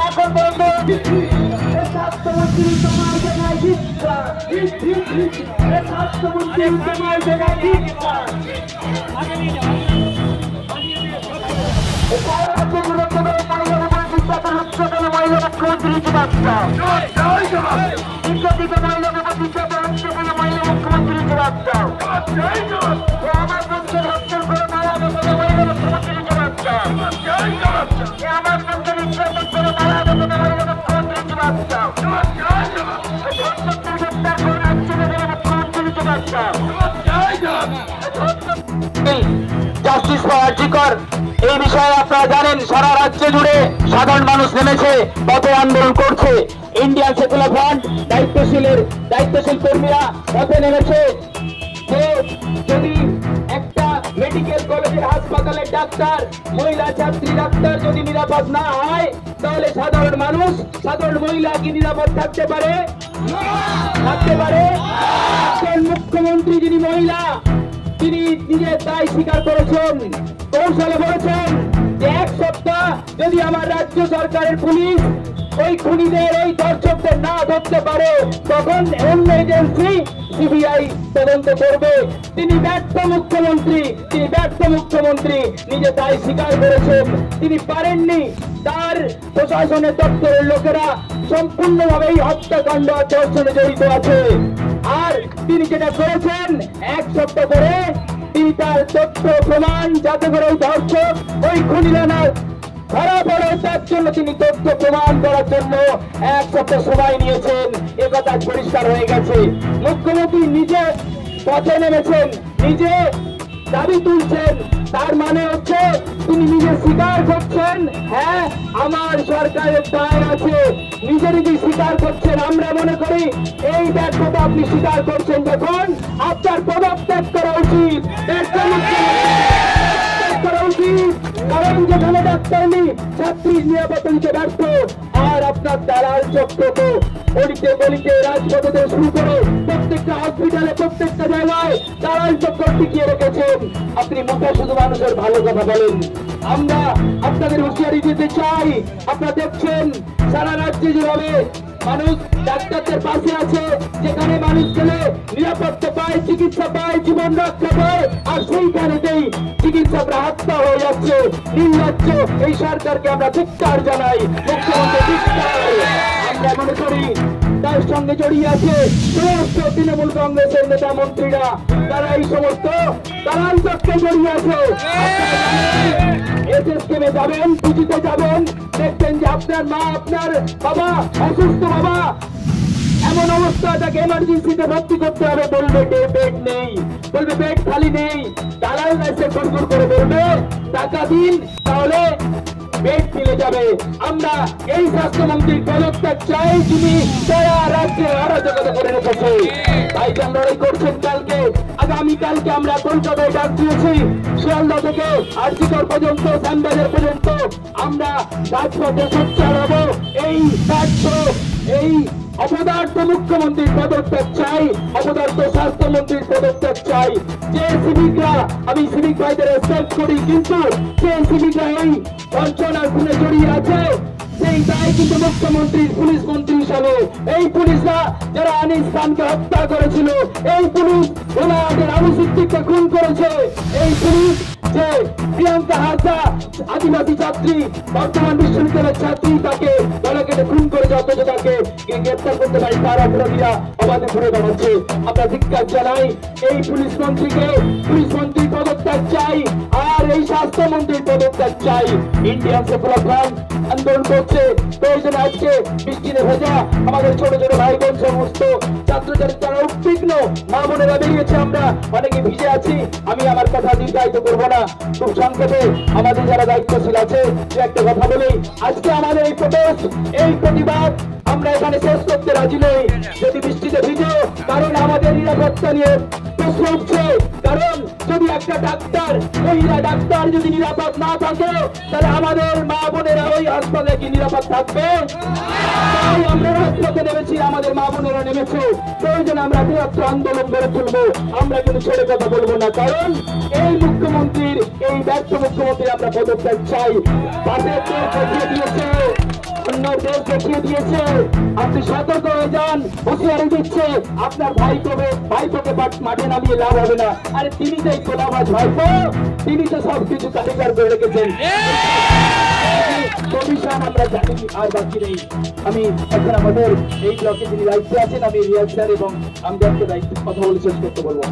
এখন বলবো স্বাস্থ্যমন্ত্রী তোমার জায়গায় শিক্ষা, স্বাস্থ্যমন্ত্রী তোমার জায়গায় শিক্ষা। মহিলা মুখ্যমন্ত্রী জবাব দাও। আমার মন্ত্রী হত্যা করে মারা গেছে মহিলা মুখ্যমন্ত্রী জবাব দাও। আমার মন্ত্রী নির্যাতন করে মারা গেছে মহিলা মুখ্যমন্ত্রী জবাব দাও। জাস্টিস ফর আরজিকর এই বিষয়ে আপনারা জানেন, সারা রাজ্য জুড়ে সাধারণ মানুষ নেমেছে, পথে আন্দোলন করছে। ইন্ডিয়ান সেকুলার ফ্রন্ট দায়িত্বশীল কর্মীরা পথে নেমেছে যে যদি একটা মেডিকেল কলেজের হাসপাতালের ডাক্তার, মহিলা ছাত্রী ডাক্তার যদি নিরাপদ না হয়, তাহলে সাধারণ মানুষ, সাধারণ মহিলা কি নিরাপদ থাকতে পারে? মুখ্যমন্ত্রী যিনি মহিলা, তিনি নিজের দায় স্বীকার করেছেন, কৌশলে বলেছেন যে এক সপ্তাহ যদি আমার রাজ্য সরকারের পুলিশ ওই খুনিদের, ওই দর্শকদের না ধরতে পারে, তখন অন্য এজেন্সি সিবিআই তদন্ত করবে। তিনি ব্যর্থ মুখ্যমন্ত্রী নিজে দায় স্বীকার করেছেন। তিনি পারেননি, তার প্রশাসনের দপ্তরের লোকেরা সম্পূর্ণভাবে এই হত্যাকাণ্ড ধর্ষণে জড়িত আছে। আর তিনি যেটা করেছেন, এক সপ্তাহ করে তিনি তার তথ্য প্রমাণ, যাতে করে ওই ধর্ষক, ওই খুনিরা ধরা পড়ে, তার জন্য তিনি তথ্য প্রমাণ করার জন্য এক সপ্তাহ সময় নিয়েছেন। একথা পরিষ্কার হয়ে গেছে। মুখ্যমন্ত্রী নিজে পথে নেমেছেন, নিজে দাবি তুলছেন, তার মানে হচ্ছে তিনি নিজে স্বীকার করছেন, হ্যাঁ আমার সরকারের দায় আছে। নিজে স্বীকার করছেন। আমরা মনে করি এই ব্যর্থতা আপনি স্বীকার করছেন যখন আপনার পদত্যাগ করা উচিত, কারণ যেখানে ডাক্তার নেই, ছাত্রী নিরাপত্তা দিতে ব্যর্থ, আর আপনার দালাল চক্র তো অলিতে গলিতে, রাজপথে শুরু করে প্রত্যেকটা হসপিটালে, প্রত্যেকটা জায়গায় দালাল চক্র টিকিয়ে রেখেছেন। আপনি মুখে শুধু মানুষের ভালো কথা বলেন। আমরা আপনাদের হুঁশিয়ারি দিতে চাই, আপনারা দেখছেন সারা রাজ্যে যেভাবে মানুষ ডাক্তারদের পাশে আছে, যেখানে মানুষ গেলে নিরাপত্তা পায়, চিকিৎসা পায়, জীবন রক্ষা পায়, আর সেইখানেতেই চিকিৎসকরা হত্যা হয়ে যাচ্ছে। নির্লজ্জ এই সরকারকে আমরা ধিক্কার জানাই। মুখ্যমন্ত্রী আমরা মনে করি তার সঙ্গে জড়িয়ে আছে সমস্ত তৃণমূল কংগ্রেসের নেতা মন্ত্রীরা, তারা এই সমস্ত দালাল চক্রে জড়িয়ে আছে। এসএসকেমে যাবেন, পুঁজিতে যাবেন, দেখবেন যে আপনার মা, আপনার বাবা অসুস্থ বাবা, এমন অবস্থা তাকে এমার্জেন্সিতে ভর্তি করতে হবে, বলবে বেড নেই, বলবে বেড খালি নেই। দালাল এসে গড়গড় করে বলবে টাকা দিন, তাহলে বেড মিলে যাবে। আমরা এই স্বাস্থ্যমন্ত্রীর পদত্যাগ চাই, যিনি সারা রাজ্যে অরাজকতা করে রেখেছে। তাই আমরা করছেন কালকে, আগামীকালকে আমরা কলকাতায় ডাক দিয়েছি, শিয়ালদা থেকে আরজিকর পর্যন্ত, শ্যামবাজার পর্যন্ত আমরা রাজপথে সোচ্চার হব। এই ব্যর্থ, এই অপদার্থ মুখ্যমন্ত্রীর পদত্যাগ চাই, অপদার্থ স্বাস্থ্যমন্ত্রীর পদত্যাগ চাই। যে সিভিকরা, আমি সিভিক ভাইদের রেসপেক্ট করি, কিন্তু যে সিভিকরা এই বঞ্চনার খুনে জড়িয়ে আছে, সেই দায় কিন্তু মুখ্যমন্ত্রীর, পুলিশ মন্ত্রী হিসাবে। এই পুলিশরা যারা আনিস খানকে হত্যা করেছিল, এই পুলিশ ওনাদের আবু সিদ্দিককে খুন করেছে, এই পুলিশ যে প্রিয়াঙ্কা হাসদা আদিবাসী ছাত্রী, বর্তমান বিশ্ববিদ্যালয়ের ছাত্রী, তাকে গলা কেটে খুন করেছে, অথচ তাকে গ্রেপ্তার করতে পারি, তার অপরাধীরা অবাধে ঘুরে বেড়াচ্ছে। আমরা ধিক্কার জানাই এই পুলিশ মন্ত্রীকে, পুলিশ মন্ত্রীর পদত্যাগ চাই, আর এই স্বাস্থ্যমন্ত্রীর পদত্যাগ চাই। ইন্ডিয়ান সেকুলার ফ্রন্ট আন্দোলন করছে। প্রয়োজন আজকে বৃষ্টিতে ভেজা আমাদের ছোট ছোট ভাই বোন, সমস্ত ছাত্রছাত্রী যারা উদ্বিগ্ন, মা বোনেরা বেরিয়েছে, আমরা অনেকে ভিজে আছি। আমি আমার কথা দীর্ঘায়িত করবো না, খুব সংক্ষেপে আমাদের যারা দায়িত্বশীল আছে সে একটা কথা বলি। আজকে আমাদের এই প্রোটেস্ট, এই প্রতিবাদ আমরা এখানে শেষ করতে রাজি নই যদি বৃষ্টিতে ভিজে, কারণ আমাদের নিরাপত্তা নিয়ে প্রশ্ন উঠছে। কারণ যদি একটা ডাক্তার, মহিলা ডাক্তার যদি নিরাপদ না থাকে, তাহলে আমাদের মা বোনেরা ওই হাসপাতালে কি নিরাপদ থাকবে? তাই আমরা রাজপথে নেমেছি, আমাদের মা বোনেরা নেমেছে। প্রয়োজনে আমরা বৃহত্তর আন্দোলন গড়ে তুলবো, আমরা কিন্তু ছেড়ে কথা বলবো না। কারণ এই মুখ্যমন্ত্রীর, এই ব্যর্থ মুখ্যমন্ত্রী আমরা পদত্যাগ চাই। পাশের দেশ দেখিয়ে দিয়েছে, অন্য দেশ দেখিয়ে দিয়েছে, আপনি সতর্ক হয়ে যান, হুঁশিয়ারি দিচ্ছে আপনার ভাইপোকে মাঠে নামিয়ে লাভ হবে না। আরে তিনি তো এই তোলাবাজ ভাইপো, তিনি তো সবকিছু কারিগর করে রেখেছেন। কমিশন আমরা জানি আর বাকি নেই। আমি এখন আমাদের এই ব্লকে যিনি দায়িত্বে আছেন, আমি রিয়াজ স্যার এবং আমি দায়িত্ব কথা বলে শেষ করতে বলবো।